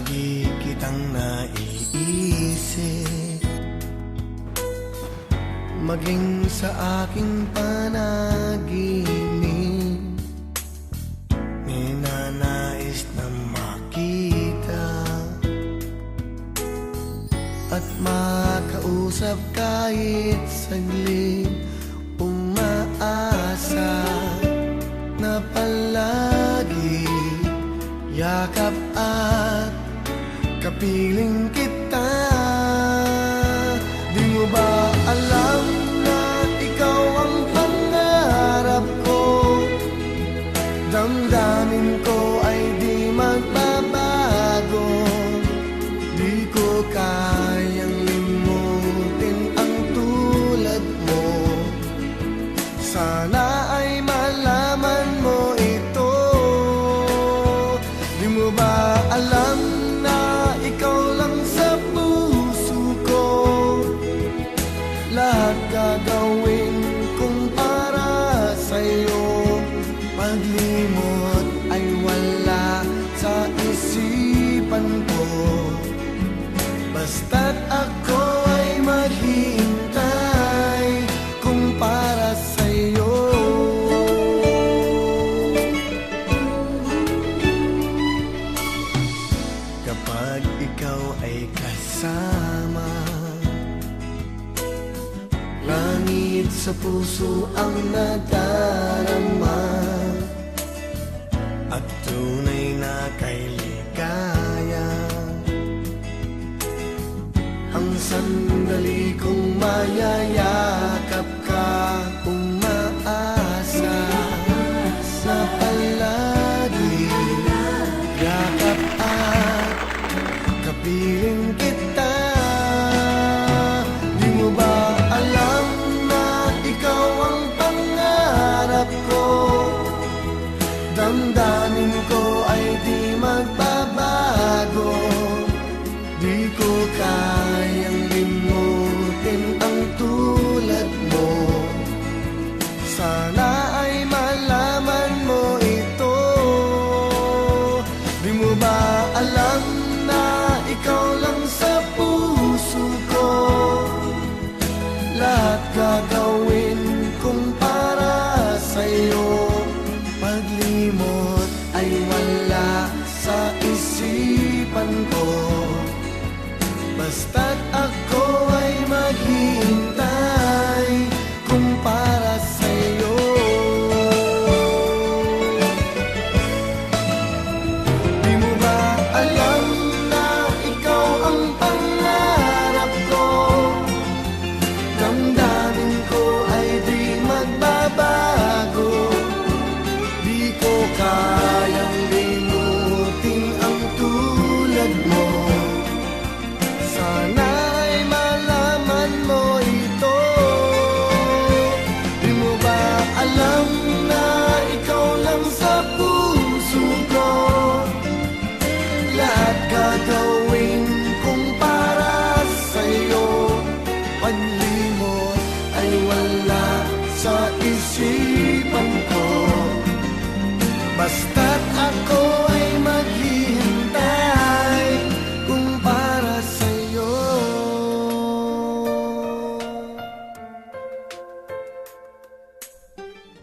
Lagi kitang naiisip, maging sa aking panaginip. Ninanais na makita at makausap kahit saglit. Umaasa na palagi yakap at kapiling kita. Di mo ba alam na ikaw ang pangarap ko? Damdamin ko ay di magbabago. Di ko kayang limutin ang tulad mo. Sana ay malaman mo ito. Di mo ba alam na ikaw lang sa puso ko? Lahat gagawin kong para sa'yo. Paglimot ay wala sa isipan ko. Basta't ako ay maghihintay kung para sa'yo. Kapag ikaw ay kasama, langit sa puso ang nadarama, at tunay na kay ligaya. Ang sandali kong mayayakap ka, umaasa na palagi yakap at kapiling kita. Di mo ba alam na ikaw ang pangarap ko? Damdamin ko ay di magbabago. Di ko kayang limutin ang tulad mo. Sana ay malaman mo ito. Di mo ba alam na ikaw lang sa puso ko? Lahat gagawin kong para sa'yo. Paglimot ay wala sa isipan ko. Basta't